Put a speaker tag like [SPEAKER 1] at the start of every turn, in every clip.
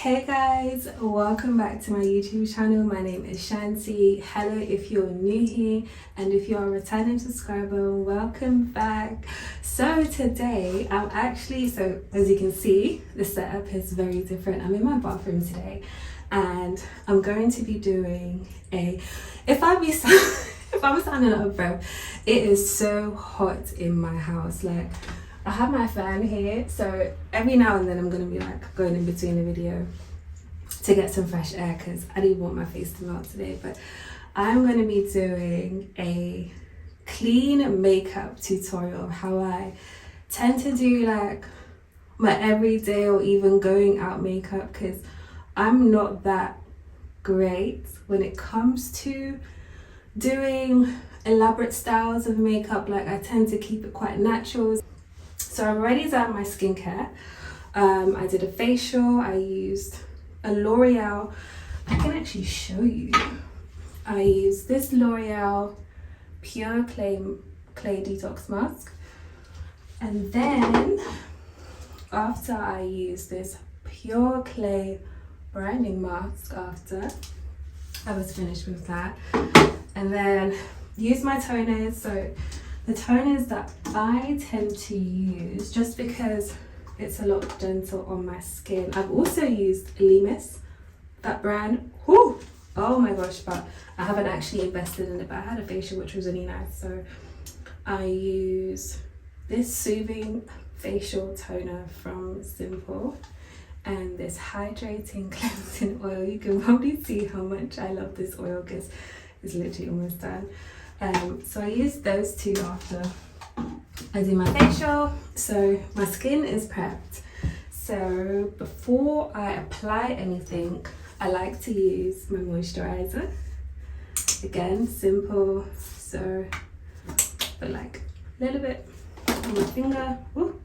[SPEAKER 1] Hey guys, welcome back to my YouTube channel. My name is Shantí. Hello if you're new here, and if you're a returning subscriber, welcome back. So today I'm actually, as you can see, the setup is very different. I'm in my bathroom today and I'm going to be doing if I'm sounding out of breath, it is so hot in my house. Like, I have my fan here, so every now and then I'm going to be like going in between the video to get some fresh air because I didn't want my face to melt today. But I'm going to be doing a clean makeup tutorial of how I tend to do like my everyday or even going out makeup, because I'm not that great when it comes to doing elaborate styles of makeup. Like, I tend to keep it quite natural. So I've already done my skincare. I did a facial. I used a L'Oreal. I can actually show you. I used this L'Oreal Pure Clay Detox Mask. And then after I used this Pure Clay Brightening Mask, after I was finished with that. And then used my toners. So the toners that I tend to use, just because it's a lot gentle on my skin. I've also used Limis, that brand. Whew, oh my gosh, but I haven't actually invested in it, but I had a facial which was really nice. So I use this soothing facial toner from Simple and this hydrating cleansing oil. You can probably see how much I love this oil because it's literally almost done. So I use those two after I do my facial. So my skin is prepped. So before I apply anything, I like to use my moisturizer. Again, Simple. So put like a little bit on my finger. Ooh.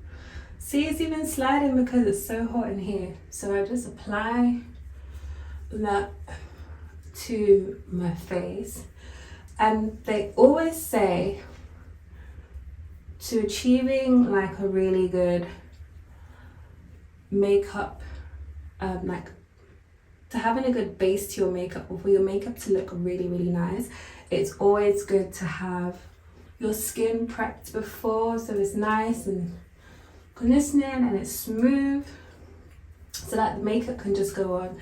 [SPEAKER 1] See, it's even sliding because it's so hot in here. So I just apply that to my face. And they always say to achieving like a really good makeup, like to having a good base to your makeup, or for your makeup to look really, really nice, it's always good to have your skin prepped before, so it's nice and glistening and it's smooth, so that the makeup can just go on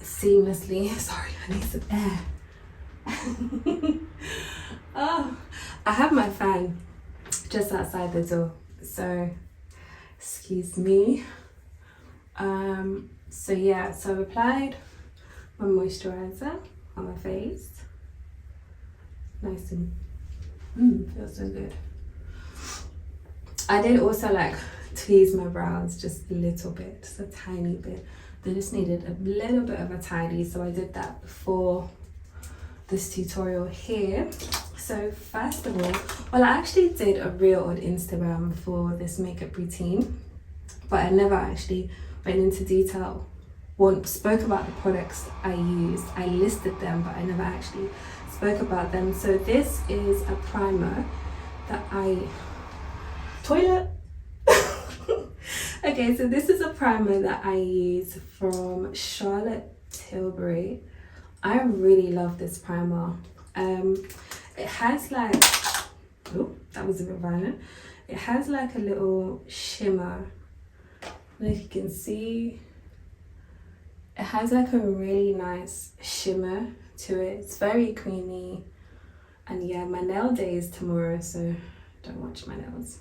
[SPEAKER 1] seamlessly. Sorry, I need some air. Oh, I have my fan just outside the door, so excuse me. So yeah, so I've applied my moisturizer on my face, nice and feels so good. I did also like tweeze my brows just a little bit, just a tiny bit. They just needed a little bit of a tidy, so I did that before this tutorial here. So first of all, well, I actually did a reel on Instagram for this makeup routine, but I never actually went into detail, spoke about the products I used. I listed them, but I never actually spoke about them. So this is a primer that okay, so this is a primer that I use from Charlotte Tilbury. I really love this primer. It has like, oh, that was a bit violent. It has like a little shimmer. I don't know if you can see. It has like a really nice shimmer to it. It's very creamy. And yeah, my nail day is tomorrow, so don't watch my nails.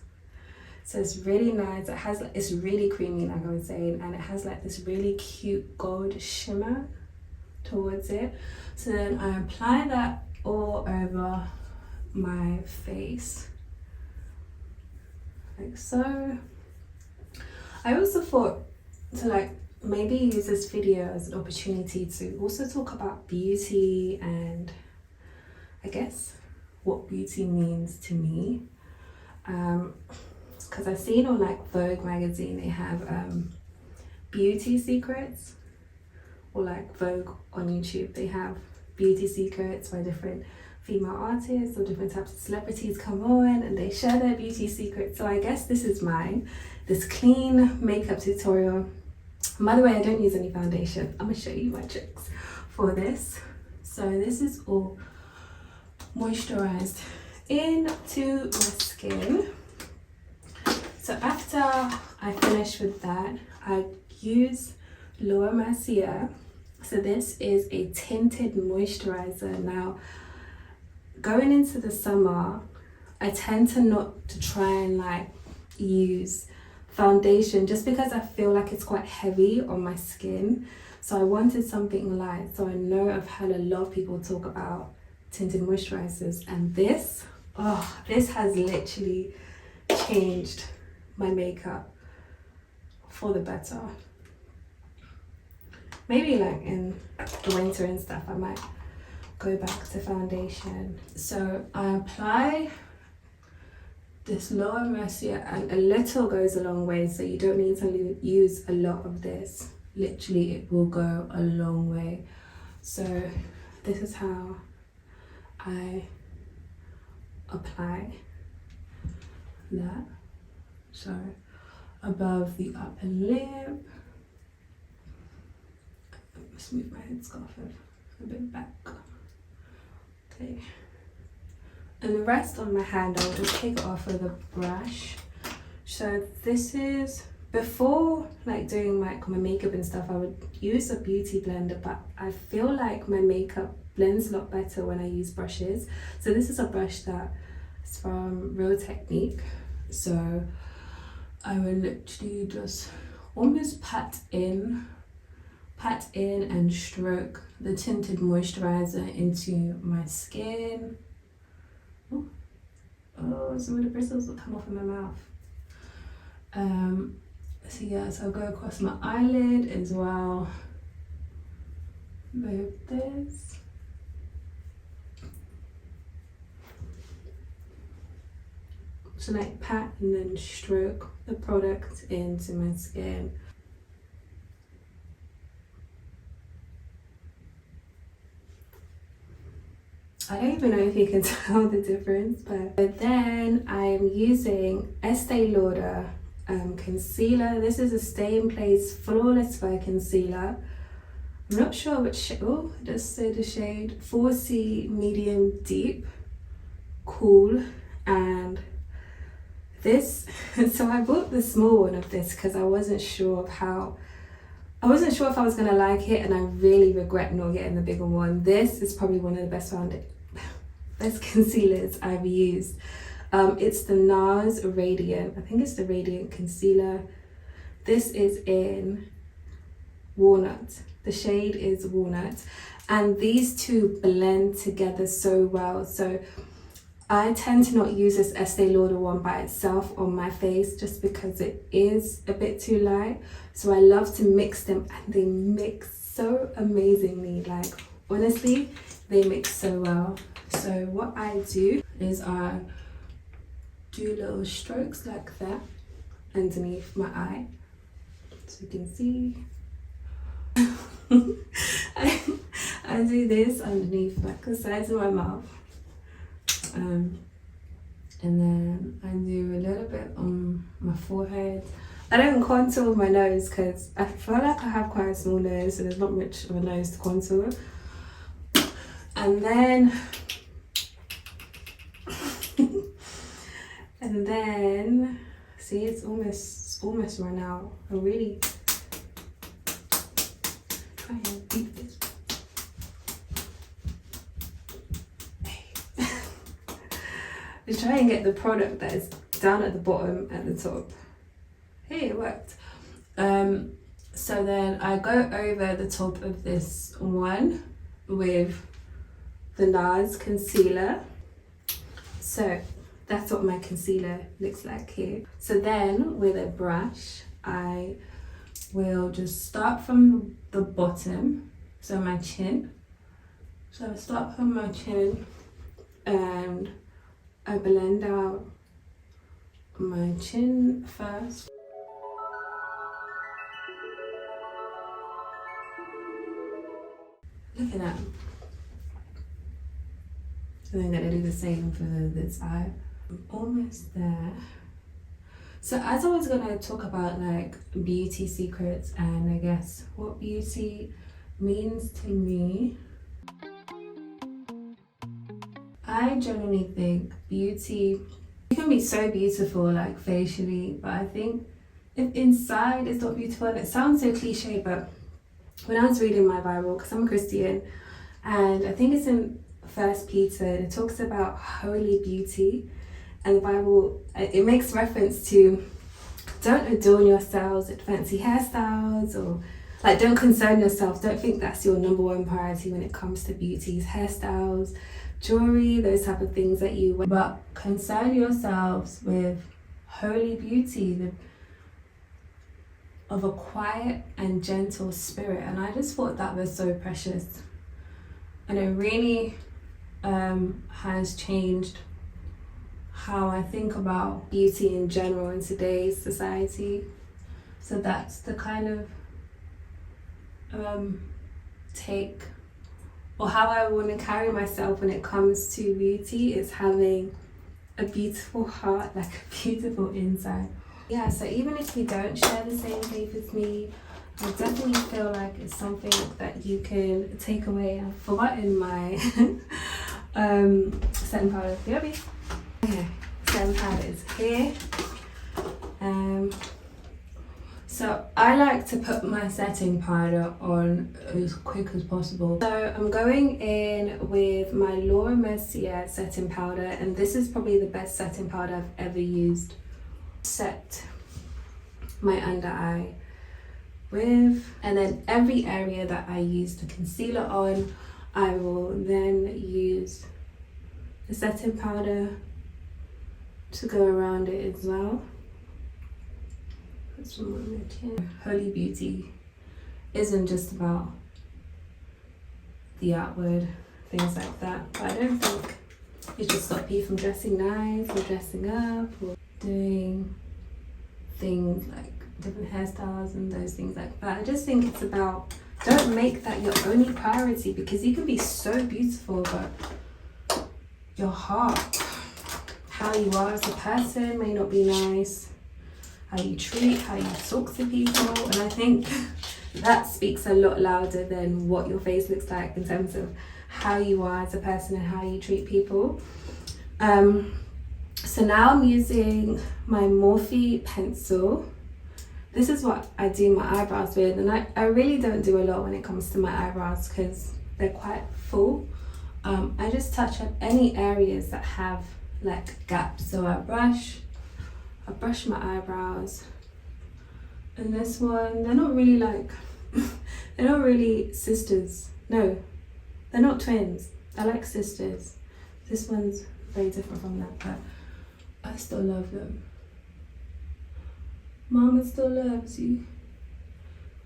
[SPEAKER 1] So it's really nice. It's really creamy, like I was saying, and it has like this really cute gold shimmer towards it. So then I apply that all over my face like so. I also thought to like maybe use this video as an opportunity to also talk about beauty and I guess what beauty means to me, because I've seen on like Vogue magazine they have beauty secrets, or like Vogue on YouTube, they have beauty secrets where different female artists or different types of celebrities come on and they share their beauty secrets. So I guess this is mine, this clean makeup tutorial By the way, I don't use any foundation. I'm gonna show you my tricks for this. So this is all moisturized into my skin. So after I finish with that, I use Mercier. So this is a tinted moisturizer. Now, going into the summer, I tend to not to try and like use foundation just because I feel like it's quite heavy on my skin. So I wanted something light. So I know I've had a lot of people talk about tinted moisturizers, and this has literally changed my makeup for the better. Maybe like in the winter and stuff, I might go back to foundation. So I apply this Mercier, and a little goes a long way, so you don't need to use a lot of this. Literally, it will go a long way. So this is how I apply that. So above the upper lip, let's move my headscarf a bit back. Okay. And the rest on my hand, I'll just take it off with a brush. So this is, before like doing my makeup and stuff, I would use a beauty blender, but I feel like my makeup blends a lot better when I use brushes. So this is a brush that is from Real Technique. So I will literally just almost pat in and stroke the tinted moisturizer into my skin. Oh, some of the bristles will come off in my mouth. So yeah, so I'll go across my eyelid as well. Move this. So like pat and then stroke the product into my skin. I don't even know if you can tell the difference, but then I'm using Estee Lauder concealer. This is a Stay in Place Flawless Fur Concealer. I'm not sure which shade. Oh, it does say the shade 4C Medium Deep Cool. And this, so I bought the small one of this because I wasn't sure if I was gonna like it, and I really regret not getting the bigger one. This is probably one of the best concealers I've used. It's the NARS Radiant. I think it's the Radiant Concealer. This is in Walnut. The shade is Walnut. And these two blend together so well. So I tend to not use this Estee Lauder one by itself on my face just because it is a bit too light. So I love to mix them, and they mix so amazingly. Like, honestly, they mix so well. So what I do is I do little strokes like that underneath my eye, so you can see. I do this underneath like the sides of my mouth, and then I do a little bit on my forehead. I don't contour my nose because I feel like I have quite a small nose, so there's not much of a nose to contour. And then see, it's almost run out. I really try and beat this. Just try and get the product that is down at the bottom at the top. Hey, it worked. So then I go over the top of this one with the NARS concealer. So that's what my concealer looks like here. So then with a brush, I will just start from the bottom, so my chin. So I start from my chin and I blend out my chin first. Look at that. And I'm gonna do the same for this eye. I'm almost there. So as I was gonna talk about like beauty secrets and I guess what beauty means to me, I generally think beauty, you can be so beautiful like facially, but I think if inside it's not beautiful, and it sounds so cliche, but when I was reading my Bible, because I'm a Christian, and I think it's in First Peter, it talks about holy beauty, and the Bible, it makes reference to don't adorn yourselves with fancy hairstyles, or like don't concern yourselves, don't think that's your number one priority when it comes to beauty, hairstyles, jewelry, those type of things that you wear, but concern yourselves with holy beauty, of a quiet and gentle spirit. And I just thought that was so precious, and it really has changed how I think about beauty in general in today's society. So that's the kind of take, or how I want to carry myself when it comes to beauty, is having a beautiful heart, like a beautiful inside. Yeah, so even if you don't share the same faith as me, I definitely feel like it's something that you can take away. I've forgotten my setting powder. Okay, setting powder is here. So I like to put my setting powder on as quick as possible. So I'm going in with my Mercier setting powder, and this is probably the best setting powder I've ever used. Set my under eye with, and then every area that I use the concealer on, I will then use the setting powder to go around it as well. Put some on my chin. Holy beauty isn't just about the outward, things like that, but I don't think it should stop you from dressing nice or dressing up or doing things like different hairstyles and those things like that. I just think it's about, don't make that your only priority, because you can be so beautiful, but your heart, how you are as a person may not be nice, how you treat, how you talk to people, and I think that speaks a lot louder than what your face looks like in terms of how you are as a person and how you treat people. So now I'm using my Morphe pencil. This is what I do my eyebrows with, and I really don't do a lot when it comes to my eyebrows because they're quite full. I just touch up any areas that have like gaps. So I brush my eyebrows, and this one, they're not really like, they're not really sisters. No, they're not twins. They're like sisters. This one's very different from that, but I still love them. Mama still loves you.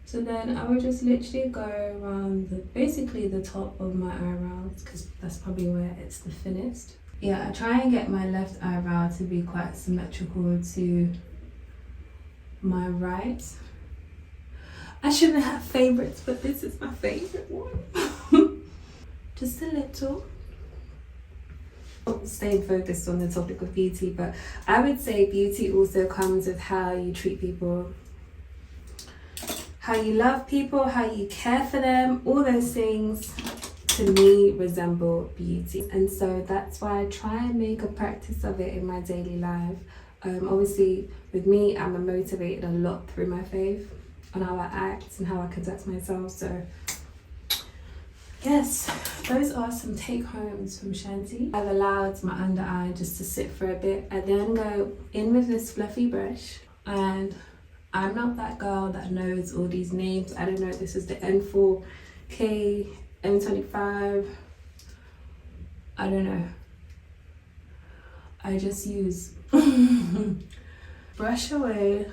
[SPEAKER 1] So then I would just literally go around basically the top of my eyebrows, because that's probably where it's the thinnest. Yeah, I try and get my left eyebrow to be quite symmetrical to my right. I shouldn't have favorites, but this is my favorite one. Just a little. Staying focused on the topic of beauty, but I would say beauty also comes with how you treat people, how you love people, how you care for them. All those things to me resemble beauty, and so that's why I try and make a practice of it in my daily life. Obviously with me, I'm motivated a lot through my faith on how I act and how I conduct myself. So yes, those are some take homes from Shantí. I've allowed my under eye just to sit for a bit. I then go in with this fluffy brush, and I'm not that girl that knows all these names. I don't know if this is the N4K, M25, I don't know. I just use brush away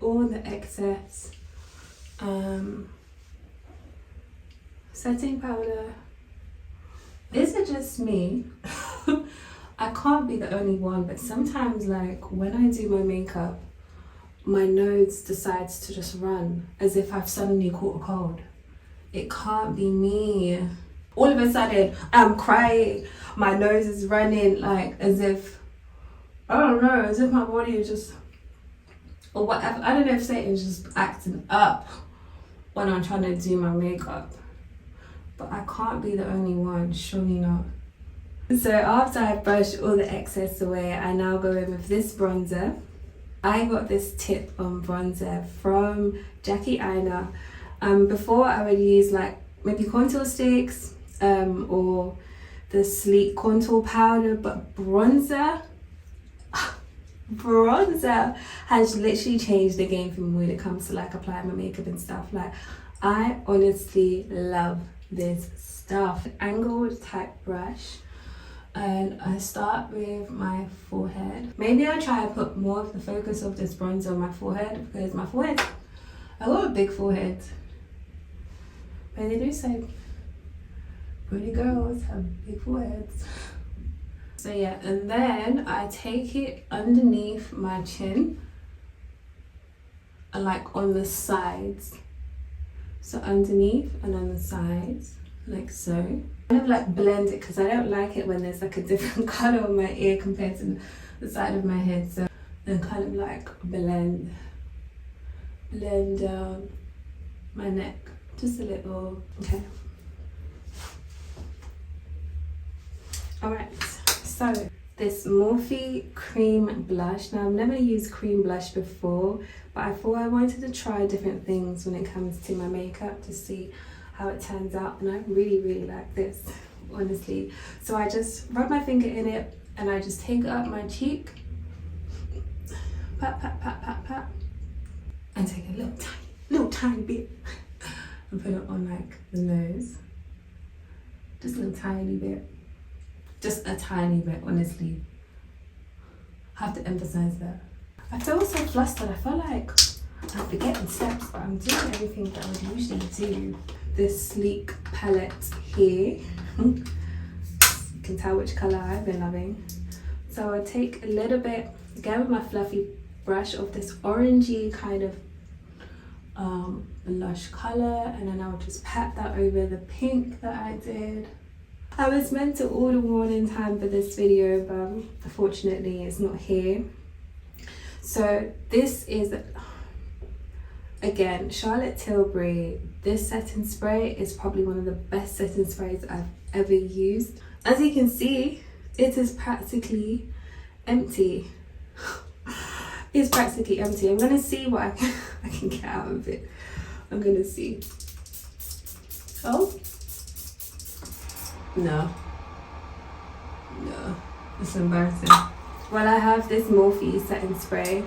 [SPEAKER 1] all the excess setting powder. Is it just me? I can't be the only one, but sometimes like when I do my makeup, my nose decides to just run as if I've suddenly caught a cold. It can't be me. All of a sudden I'm crying, my nose is running, like as if, I don't know, as if my body is just or whatever. I don't know if Satan's just acting up when I'm trying to do my makeup, but I can't be the only one, surely not. So after I brush all the excess away, I now go in with this bronzer. I got this tip on bronzer from Jackie Aina. Before I would use like maybe contour sticks or the sleek contour powder, but bronzer has literally changed the game for me when it comes to like applying my makeup and stuff. Like, I honestly love this stuff. Angled type brush, and I start with my forehead. Maybe I'll try to put more of the focus of this bronzer on my forehead, because my forehead, I got a big forehead, but they do say pretty girls have big foreheads. So yeah, and then I take it underneath my chin and like on the sides. So underneath and on the sides, like so. Kind of like blend it, because I don't like it when there's like a different color on my ear compared to the side of my head. So then kind of like blend down my neck, just a little. Okay. Alright, so this Morphe cream blush. Now I've never used cream blush before, but I thought I wanted to try different things when it comes to my makeup to see how it turns out, and I really like this, honestly. So I just rub my finger in it and I just take it up my cheek, pat, and take a little tiny bit and put it on like the nose, just a little tiny bit. Just a tiny bit, honestly. I have to emphasize that. I feel so flustered. I feel like I'm forgetting steps, but I'm doing everything that I would usually do. This sleek palette here. You can tell which colour I've been loving. So I take a little bit, again with my fluffy brush, of this orangey kind of blush colour, and then I'll just pat that over the pink that I did. I was meant to order one in time for this video, but unfortunately it's not here. So this is, again, Charlotte Tilbury. This setting spray is probably one of the best setting sprays I've ever used. As you can see, it is practically empty. It's practically empty. I'm gonna see what I can get out of it. I'm gonna see. Oh. No, it's embarrassing. Well, I have this Morphe setting spray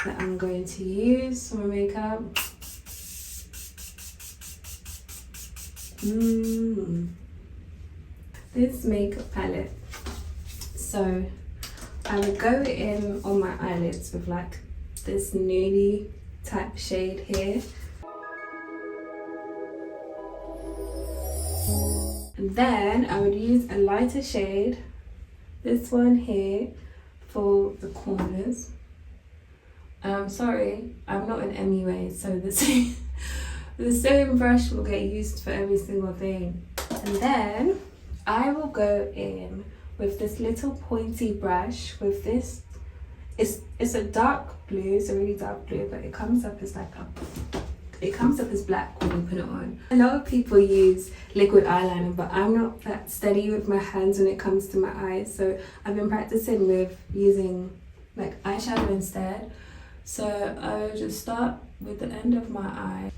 [SPEAKER 1] that I'm going to use for my makeup. This makeup palette. So I would go in on my eyelids with like this nudie type shade here. Then I would use a lighter shade, this one here, for the corners. Sorry, I'm not an MUA, so the same brush will get used for every single thing. And then I will go in with this little pointy brush with this. It's a dark blue, it's a really dark blue, but it comes up as like it comes up as black when you put it on. A lot of people use liquid eyeliner, but I'm not that steady with my hands when it comes to my eyes. So I've been practicing with using like eyeshadow instead. So I just start with the end of my eye.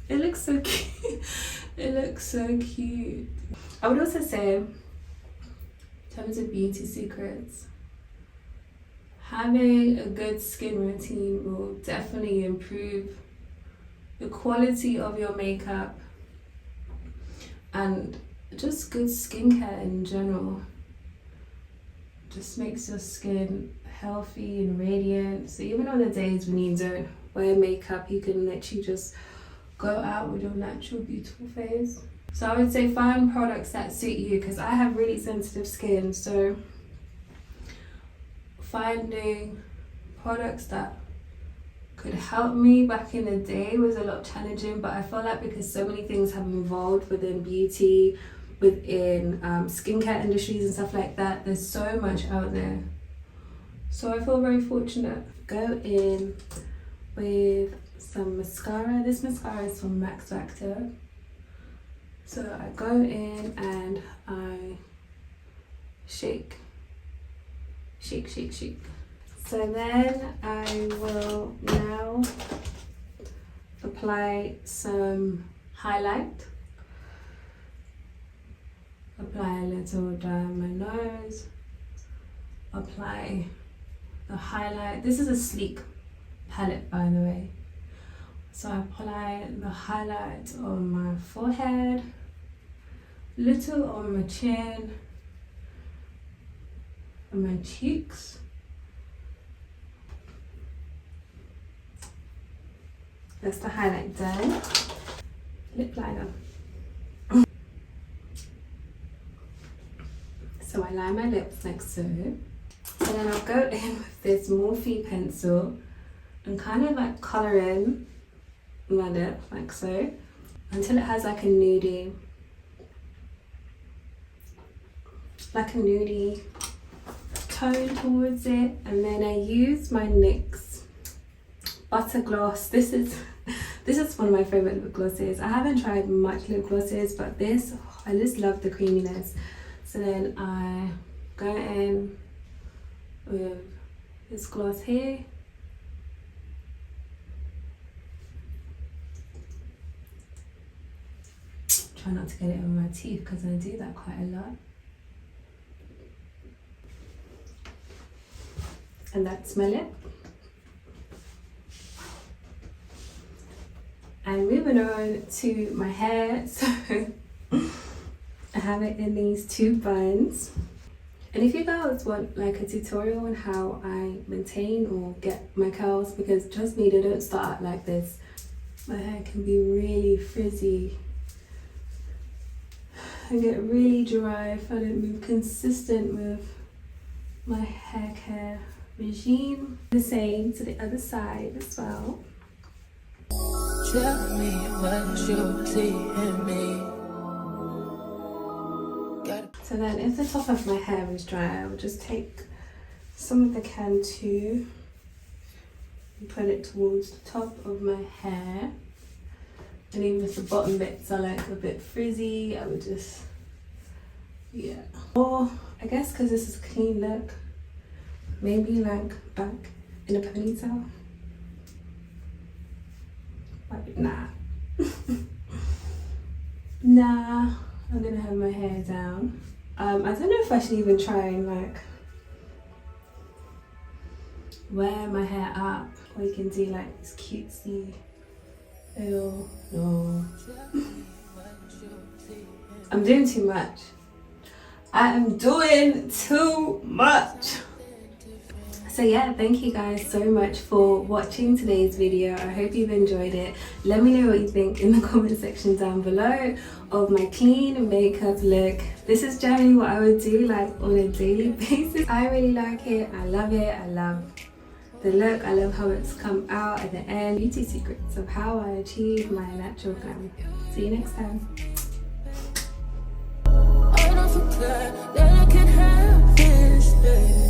[SPEAKER 1] It looks so cute. It looks so cute. I would also say, in terms of beauty secrets, having a good skin routine will definitely improve the quality of your makeup and just good skincare in general. Just makes your skin healthy and radiant. So even on the days when you don't wear makeup, you can literally just go out with your natural beautiful face. So I would say find products that suit you, because I have really sensitive skin, so finding products that could help me back in the day was a lot challenging, but I feel like because so many things have evolved within beauty, within skincare industries and stuff like that, there's so much out there. So I feel very fortunate. go in with some mascara. This mascara is from Nyx Butter. So I go in and I shake. So then I will now apply some highlight. Apply a little down my nose. Apply the highlight. This is a sleek palette, by the way. So I apply the highlight on my forehead, little on my chin, and my cheeks. That's the highlight done. Lip liner. So I line my lips like so. So then I'll go in with this Morphe pencil and kind of like colour in my lip like so until it has like a nudie tone towards it. And then I use my NYX Butter Gloss. This is one of my favourite lip glosses. I haven't tried much lip glosses, but this, I just love the creaminess. So then I go in with this gloss here. Try not to get it on my teeth because I do that quite a lot. And that's my lip. And moving on to my hair. So I have it in these two buns. And if you guys want like a tutorial on how I maintain or get my curls, because trust me, they don't start out like this. My hair can be really frizzy and get really dry if I don't move consistent with my hair care regime. The same to the other side as well.
[SPEAKER 2] Tell me what you see in me.
[SPEAKER 1] So then if the top of my hair is dry, I will just take some of the Cantu and put it towards the top of my hair. And even if the bottom bits are like a bit frizzy, I would just, yeah. Or I guess because this is a clean look, maybe like back in a ponytail. But nah. Nah, I'm gonna have my hair down. I don't know if I should even try and like wear my hair up, or you can do like this cutesy little, no. I'm doing too much. I am doing too much. So yeah, thank you guys so much for watching today's video. I hope you've enjoyed it. Let me know what you think in the comment section down below of my clean makeup look. This is generally what I would do like on a daily basis. I really like it. I love it. I love the look. I love how it's come out at the end. Beauty secrets of how I achieve my natural glam. See you next time. I don't forget that I can have this, baby.